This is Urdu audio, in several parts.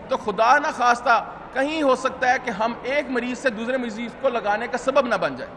تو خدا نہ خواستہ کہیں ہو سکتا ہے کہ ہم ایک مریض سے دوسرے مریض کو لگانے کا سبب نہ بن جائے.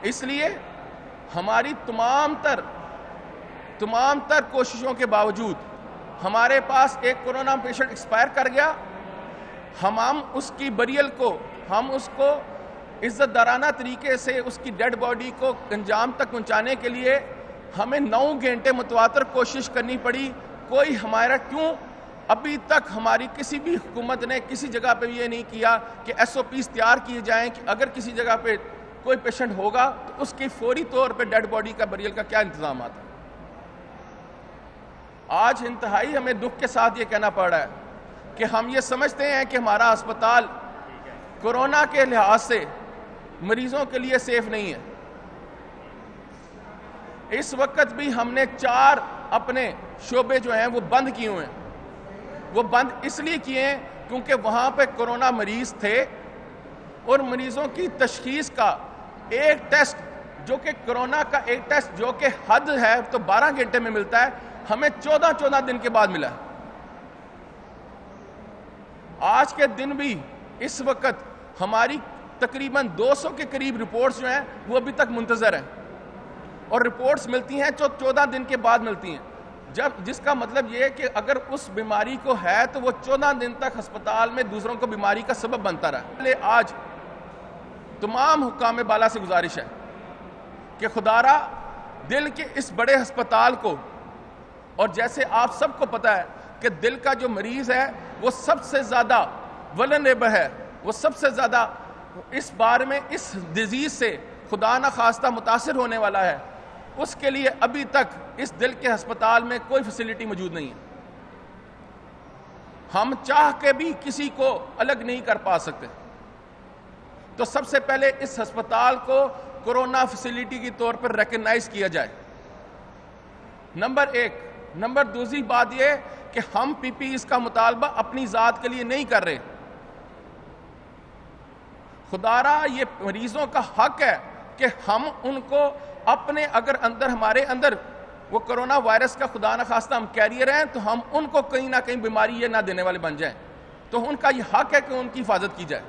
اس لیے ہماری تمام تر کوششوں کے باوجود ہمارے پاس ایک کورونا پیشنٹ ایکسپائر کر گیا. ہم اس کی بریل کو ہم اس کو عزت دارانہ طریقے سے اس کی ڈیڈ باڈی کو انجام تک پہنچانے کے لیے ہمیں 9 گھنٹے متواتر کوشش کرنی پڑی. کوئی ہمارا کیوں ابھی تک ہماری کسی بھی حکومت نے کسی جگہ پہ یہ نہیں کیا کہ ایس او پیز تیار کیے جائیں کہ اگر کسی جگہ پہ کوئی پیشنٹ ہوگا تو اس کی فوری طور پہ ڈیڈ باڈی کا بریل کا کیا انتظامات ہے. آج انتہائی ہمیں دکھ کے ساتھ یہ کہنا پڑ رہا ہے کہ ہم یہ سمجھتے ہیں کہ ہمارا ہسپتال کورونا کے لحاظ سے مریضوں کے لیے سیف نہیں ہے. اس وقت بھی ہم نے 4 اپنے شعبے جو ہیں وہ بند کیے ہوئے ہیں. وہ بند اس لیے کیے ہیں کیونکہ وہاں پہ کورونا مریض تھے اور مریضوں کی تشخیص کا ایک ٹیسٹ جو کہ کورونا کا ایک ٹیسٹ جو کہ حد ہے تو 12 گھنٹے میں ملتا ہے ہمیں 14 دن کے بعد ملا. آج کے دن بھی اس وقت ہماری تقریباً 200 کے قریب رپورٹس جو ہیں وہ ابھی تک منتظر ہیں اور رپورٹس ملتی ہیں جو 14 دن کے بعد ملتی ہیں. جس کا مطلب یہ ہے کہ اگر اس بیماری کو ہے تو وہ 14 دن تک ہسپتال میں دوسروں کو بیماری کا سبب بنتا رہا. آج تمام حکام بالا سے گزارش ہے کہ خدارا دل کے اس بڑے ہسپتال کو، اور جیسے آپ سب کو پتا ہے کہ دل کا جو مریض ہے وہ سب سے زیادہ ولنریبل ہے، وہ سب سے زیادہ اس بارے میں اس ڈیزیز سے خدا نہ خواستہ متاثر ہونے والا ہے، اس کے لیے ابھی تک اس دل کے ہسپتال میں کوئی فیسلٹی موجود نہیں ہے. ہم چاہ کے بھی کسی کو الگ نہیں کر پا سکتے. تو سب سے پہلے اس ہسپتال کو کورونا فیسلٹی کی طور پر ریکگنائز کیا جائے، نمبر 1. نمبر دوسری بات یہ کہ ہم پی پی ایز کا مطالبہ اپنی ذات کے لیے نہیں کر رہے. خدارا یہ مریضوں کا حق ہے کہ ہم ان کو اپنے اگر ہمارے اندر وہ کرونا وائرس کا خدا نہ خواستہ ہم کیریئر ہیں تو ہم ان کو کہیں نہ کہیں بیماری یہ نہ دینے والے بن جائیں. تو ان کا یہ حق ہے کہ ان کی حفاظت کی جائے.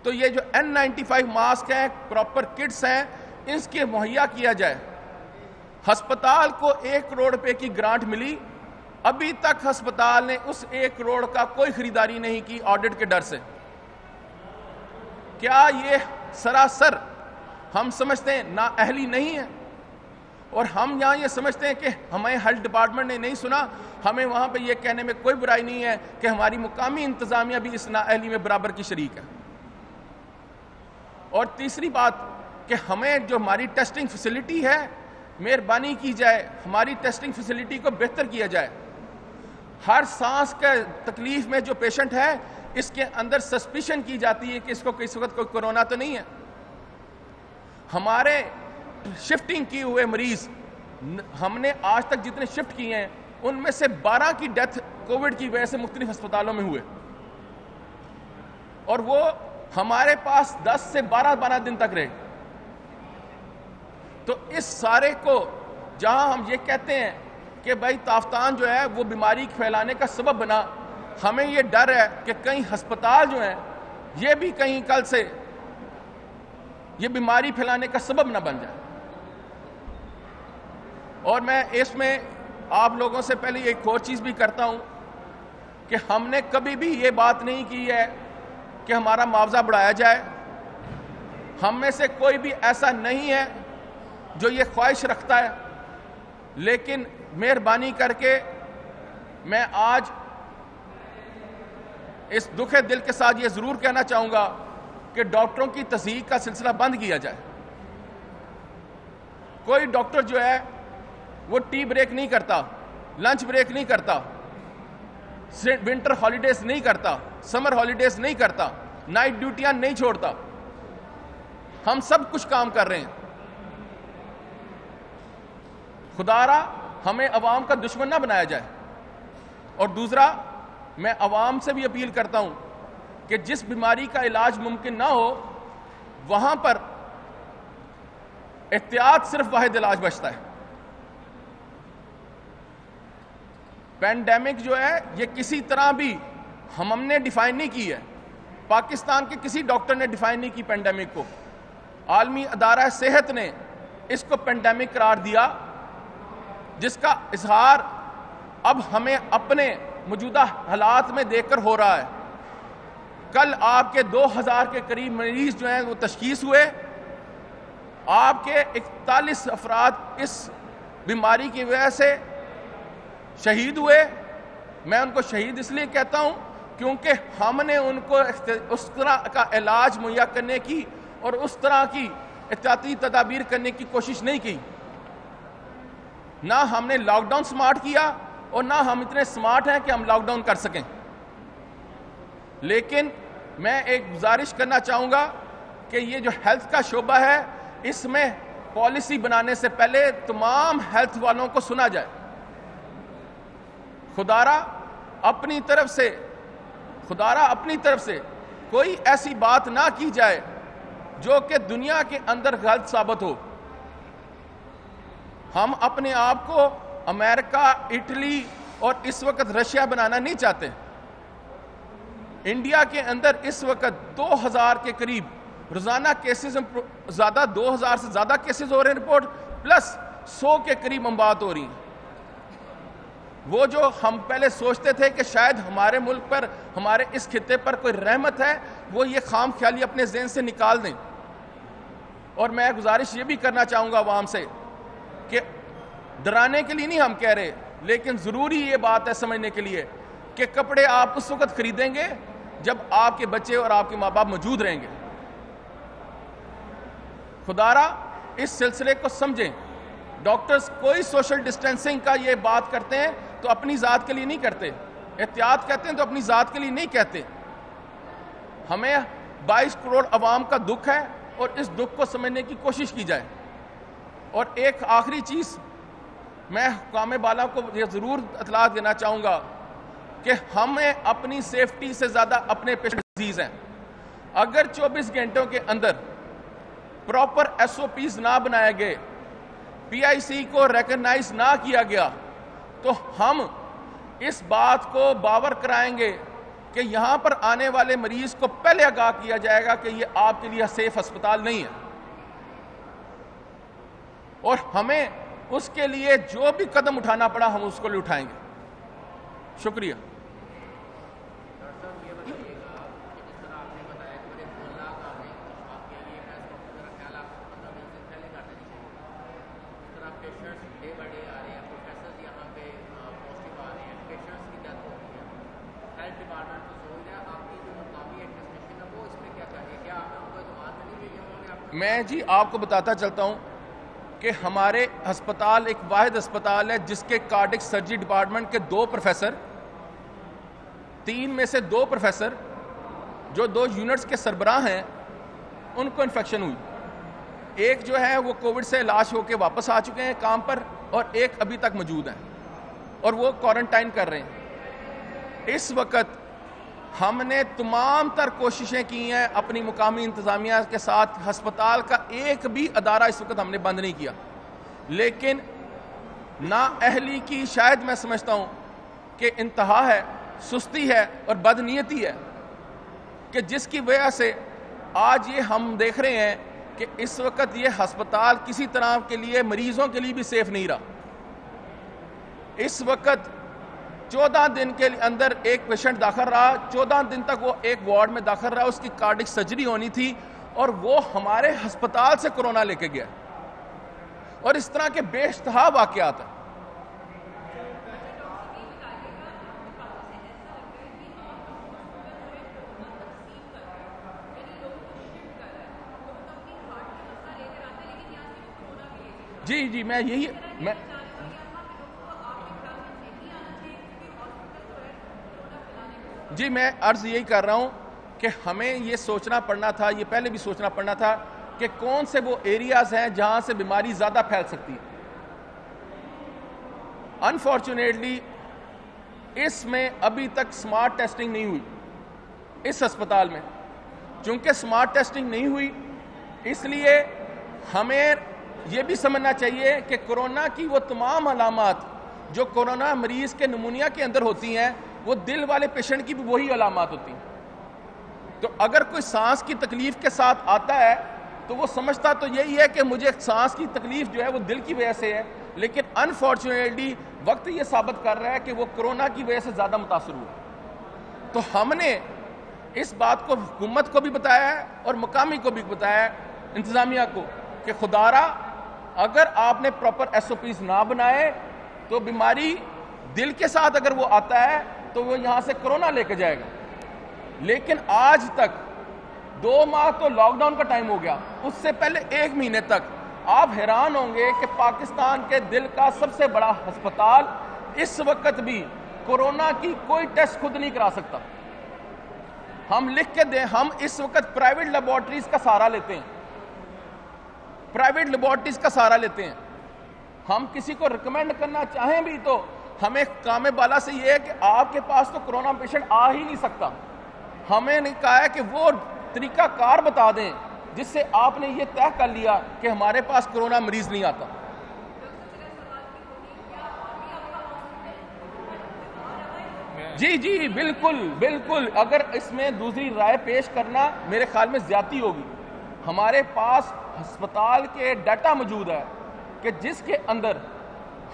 تو یہ جو N95 ماسک ہیں، پراپر کٹس ہیں، اس کے مہیا کیا جائے. ہسپتال کو 1 کروڑ روپے کی گرانٹ ملی، ابھی تک ہسپتال نے اس 1 کروڑ کا کوئی خریداری نہیں کی آڈٹ کے ڈر سے. کیا یہ سراسر ہم سمجھتے ہیں نااہلی نہیں ہے؟ اور ہم یہاں یہ سمجھتے ہیں کہ ہمیں ہیلتھ ڈپارٹمنٹ نے نہیں سنا. ہمیں وہاں پہ یہ کہنے میں کوئی برائی نہیں ہے کہ ہماری مقامی انتظامیہ بھی اس نااہلی میں برابر کی شریک ہے. اور تیسری بات کہ ہمیں جو ہماری ٹیسٹنگ فیسلٹی ہے مہربانی کی جائے، ہماری ٹیسٹنگ فیسلٹی کو بہتر کیا جائے. ہر سانس کے تکلیف میں جو پیشنٹ ہے اس کے اندر سسپیشن کی جاتی ہے کہ اس کو کس وقت کوئی کورونا تو نہیں ہے. ہمارے شفٹنگ کیے ہوئے مریض ہم نے آج تک جتنے شفٹ کیے ہیں ان میں سے 12 کی ڈیتھ کووڈ کی وجہ سے مختلف ہسپتالوں میں ہوئے، اور وہ ہمارے پاس 10 سے 12 دن تک رہے. تو اس سارے کو جہاں ہم یہ کہتے ہیں کہ بھائی تافتان جو ہے وہ بیماری پھیلانے کا سبب بنا، ہمیں یہ ڈر ہے کہ کہیں ہسپتال جو ہیں یہ بھی کہیں کل سے یہ بیماری پھیلانے کا سبب نہ بن جائے. اور میں اس میں آپ لوگوں سے پہلے ایک اور چیز بھی کرتا ہوں کہ ہم نے کبھی بھی یہ بات نہیں کی ہے کہ ہمارا معاوضہ بڑھایا جائے. ہم میں سے کوئی بھی ایسا نہیں ہے جو یہ خواہش رکھتا ہے، لیکن مہربانی کر کے میں آج اس دکھ دل کے ساتھ یہ ضرور کہنا چاہوں گا کہ ڈاکٹروں کی تصحیح کا سلسلہ بند کیا جائے. کوئی ڈاکٹر جو ہے وہ ٹی بریک نہیں کرتا، لنچ بریک نہیں کرتا، ونٹر ہالیڈیز نہیں کرتا، سمر ہالیڈیز نہیں کرتا، نائٹ ڈیوٹیاں نہیں چھوڑتا. ہم سب کچھ کام کر رہے ہیں. خدارا ہمیں عوام کا دشمن نہ بنایا جائے. اور دوسرا میں عوام سے بھی اپیل کرتا ہوں کہ جس بیماری کا علاج ممکن نہ ہو وہاں پر احتیاط صرف واحد علاج بچتا ہے. پینڈیمک جو ہے یہ کسی طرح بھی ہم نے ڈیفائن نہیں کی ہے، پاکستان کے کسی ڈاکٹر نے ڈیفائن نہیں کی پینڈیمک کو، عالمی ادارہ صحت نے اس کو پینڈیمک قرار دیا، جس کا اظہار اب ہمیں اپنے موجودہ حالات میں دیکھ کر ہو رہا ہے۔ کل آپ کے 2000 کے قریب مریض جو ہیں وہ تشخیص ہوئے، آپ کے 41 افراد اس بیماری کی وجہ سے شہید ہوئے۔ میں ان کو شہید اس لیے کہتا ہوں کیونکہ ہم نے ان کو اس طرح کا علاج مہیا کرنے کی اور اس طرح کی احتیاطی تدابیر کرنے کی کوشش نہیں کی۔ نہ ہم نے لاک ڈاؤن سمارٹ کیا اور نہ ہم اتنے سمارٹ ہیں کہ ہم لاک ڈاؤن کر سکیں۔ لیکن میں ایک گزارش کرنا چاہوں گا کہ یہ جو ہیلتھ کا شعبہ ہے اس میں پالیسی بنانے سے پہلے تمام ہیلتھ والوں کو سنا جائے۔ خدارہ اپنی طرف سے کوئی ایسی بات نہ کی جائے جو کہ دنیا کے اندر غلط ثابت ہو۔ ہم اپنے آپ کو امریکہ، اٹلی اور اس وقت رشیا بنانا نہیں چاہتے۔ انڈیا کے اندر اس وقت 2000 کے قریب روزانہ کیسز زیادہ، 2000 سے زیادہ کیسز ہو رہے ہیں رپورٹ، پلس 100 کے قریب اموات ہو رہی ہیں۔ وہ جو ہم پہلے سوچتے تھے کہ شاید ہمارے ملک پر، ہمارے اس خطے پر کوئی رحمت ہے، وہ یہ خام خیالی اپنے ذہن سے نکال دیں۔ اور میں گزارش یہ بھی کرنا چاہوں گا عوام سے کہ ڈرانے کے لیے نہیں ہم کہہ رہے، لیکن ضروری یہ بات ہے سمجھنے کے لیے کہ کپڑے آپ اس وقت خریدیں گے جب آپ کے بچے اور آپ کے ماں باپ موجود رہیں گے۔ خدارہ اس سلسلے کو سمجھیں۔ ڈاکٹرز کوئی سوشل ڈسٹینسنگ کا یہ بات کرتے ہیں تو اپنی ذات کے لیے نہیں کرتے، احتیاط کہتے ہیں تو اپنی ذات کے لیے نہیں کہتے۔ ہمیں 22 کروڑ عوام کا دکھ ہے اور اس دکھ کو سمجھنے کی کوشش کی جائے۔ اور ایک آخری چیز میں حکام بالا کو یہ ضرور اطلاع دینا چاہوں گا کہ ہمیں اپنی سیفٹی سے زیادہ اپنے پیشنٹ عزیز ہیں۔ اگر 24 گھنٹوں کے اندر پراپر SOPs نہ بنائے گئے، PIC کو ریکگنائز نہ کیا گیا، تو ہم اس بات کو باور کرائیں گے کہ یہاں پر آنے والے مریض کو پہلے آگاہ کیا جائے گا کہ یہ آپ کے لیے سیف ہسپتال نہیں ہے، اور ہمیں اس کے لیے جو بھی قدم اٹھانا پڑا ہم اس کو اٹھائیں گے۔ شکریہ۔ میں جی آپ کو بتاتا چلتا ہوں کہ ہمارے ہسپتال ایک واحد ہسپتال ہے جس کے کارڈک سرجری ڈپارٹمنٹ کے 2 پروفیسر، 3 میں سے 2 پروفیسر جو 2 یونٹس کے سربراہ ہیں، ان کو انفیکشن ہوئی۔ ایک جو ہے وہ کووڈ سے علاج ہو کے واپس آ چکے ہیں کام پر، اور ایک ابھی تک موجود ہیں اور وہ کوارنٹائن کر رہے ہیں۔ اس وقت ہم نے تمام تر کوششیں کی ہیں اپنی مقامی انتظامیہ کے ساتھ، ہسپتال کا ایک بھی ادارہ اس وقت ہم نے بند نہیں کیا، لیکن نا اہلی کی شاید میں سمجھتا ہوں کہ انتہا ہے، سستی ہے اور بدنیتی ہے کہ جس کی وجہ سے آج یہ ہم دیکھ رہے ہیں کہ اس وقت یہ ہسپتال کسی طرح کے لیے مریضوں کے لیے بھی سیف نہیں رہا۔ اس وقت 14 دن کے اندر ایک پیشنٹ داخل رہا، 14 دن تک وہ ایک وارڈ میں داخل رہا، اس کی کارڈک سرجری ہونی تھی اور وہ ہمارے ہسپتال سے کورونا لے کے گیا، اور اس طرح کے بے اشتہا واقعات ہیں۔ جی میں عرض یہی کر رہا ہوں کہ ہمیں یہ سوچنا پڑنا تھا، یہ پہلے بھی سوچنا پڑنا تھا کہ کون سے وہ ایریاز ہیں جہاں سے بیماری زیادہ پھیل سکتی ہے۔ انفارچونیٹلی اس میں ابھی تک سمارٹ ٹیسٹنگ نہیں ہوئی اس ہسپتال میں۔ چونکہ سمارٹ ٹیسٹنگ نہیں ہوئی، اس لیے ہمیں یہ بھی سمجھنا چاہیے کہ کورونا کی وہ تمام علامات جو کورونا مریض کے نمونیا کے اندر ہوتی ہیں وہ دل والے پیشنٹ کی بھی وہی علامات ہوتی ہیں. تو اگر کوئی سانس کی تکلیف کے ساتھ آتا ہے تو وہ سمجھتا تو یہی ہے کہ مجھے سانس کی تکلیف جو ہے وہ دل کی وجہ سے ہے, لیکن انفارچونیٹلی وقت یہ ثابت کر رہا ہے کہ وہ کرونا کی وجہ سے زیادہ متاثر ہوا. تو ہم نے اس بات کو حکومت کو بھی بتایا ہے اور مقامی کو بھی بتایا ہے, انتظامیہ کو, کہ خدارہ اگر آپ نے پراپر ایس او پیز نہ بنائے تو بیماری دل کے ساتھ اگر وہ آتا ہے تو وہ یہاں سے کرونا لے کے جائے گا. لیکن آج تک 2 ماہ تو لاک ڈاؤن کا ٹائم ہو گیا, اس سے پہلے 1 مہینے تک آپ حیران ہوں گے کہ پاکستان کے دل کا سب سے بڑا ہسپتال اس وقت بھی کورونا کی کوئی ٹیسٹ خود نہیں کرا سکتا. ہم لکھ کے دیں, ہم اس وقت پرائیویٹ لیبارٹریز کا سہارا لیتے ہیں, پرائیویٹ لیبارٹریز کا سہارا لیتے ہیں. ہم کسی کو ریکمینڈ کرنا چاہیں بھی تو ہمیں کام بالا سے یہ ہے کہ آپ کے پاس تو کرونا پیشنٹ آ ہی نہیں سکتا. ہمیں نے کہا ہے کہ وہ طریقہ کار بتا دیں جس سے آپ نے یہ طے کر لیا کہ ہمارے پاس کرونا مریض نہیں آتا. جی جی بالکل بالکل, اگر اس میں دوسری رائے پیش کرنا میرے خیال میں زیادتی ہوگی. ہمارے پاس ہسپتال کے ڈیٹا موجود ہے کہ جس کے اندر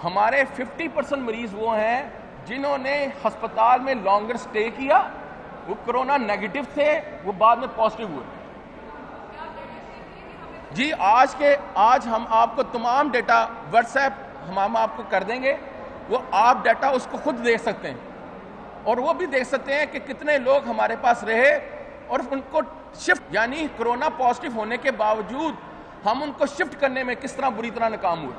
ہمارے 50% مریض وہ ہیں جنہوں نے ہسپتال میں لانگر سٹے کیا, وہ کرونا نیگیٹو تھے, وہ بعد میں پازیٹیو ہوئے. جی آج ہم آپ کو تمام ڈیٹا واٹس ایپ ہم آپ کو کر دیں گے, وہ آپ ڈیٹا اس کو خود دیکھ سکتے ہیں اور وہ بھی دیکھ سکتے ہیں کہ کتنے لوگ ہمارے پاس رہے اور ان کو شفٹ, یعنی کرونا پازیٹیو ہونے کے باوجود ہم ان کو شفٹ کرنے میں کس طرح بری طرح ناکام ہوئے.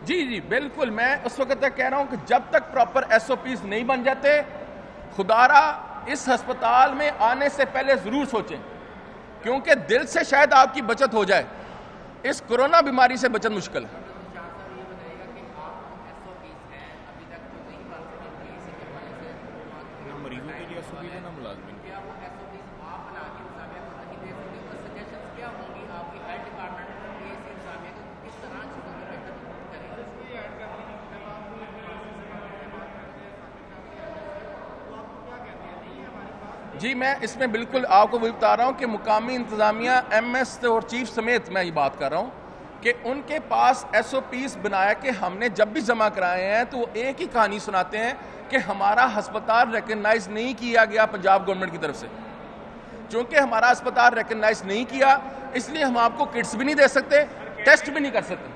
جی بالکل, میں اس وقت تک کہہ رہا ہوں کہ جب تک پراپر ایس او پیز نہیں بن جاتے, خدارہ اس ہسپتال میں آنے سے پہلے ضرور سوچیں, کیونکہ دل سے شاید آپ کی بچت ہو جائے, اس کرونا بیماری سے بچت مشکل ہے. جی میں اس میں بالکل آپ کو وہی بتا رہا ہوں کہ مقامی انتظامیہ ایم ایس اور چیف سمیت میں یہ بات کر رہا ہوں کہ ان کے پاس ایس او پیز بنایا کہ ہم نے جب بھی جمع کرائے ہیں تو وہ ایک ہی کہانی سناتے ہیں کہ ہمارا ہسپتال ریکگنائز نہیں کیا گیا پنجاب گورنمنٹ کی طرف سے. چونکہ ہمارا ہسپتال ریکگنائز نہیں کیا اس لیے ہم آپ کو کٹس بھی نہیں دے سکتے, ٹیسٹ بھی نہیں کر سکتے,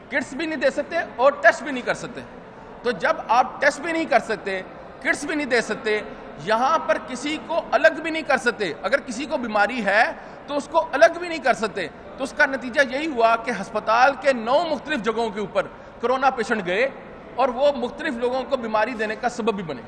کٹس بھی نہیں دے سکتے اور ٹیسٹ بھی نہیں کر سکتے. تو جب آپ ٹیسٹ بھی نہیں کر سکتے, کٹس بھی نہیں دے سکتے, یہاں پر کسی کو الگ بھی نہیں کر سکتے, اگر کسی کو بیماری ہے تو اس کو الگ بھی نہیں کر سکتے, تو اس کا نتیجہ یہی ہوا کہ ہسپتال کے 9 مختلف جگہوں کے اوپر کرونا پیشنٹ گئے اور وہ مختلف لوگوں کو بیماری دینے کا سبب بھی بنے.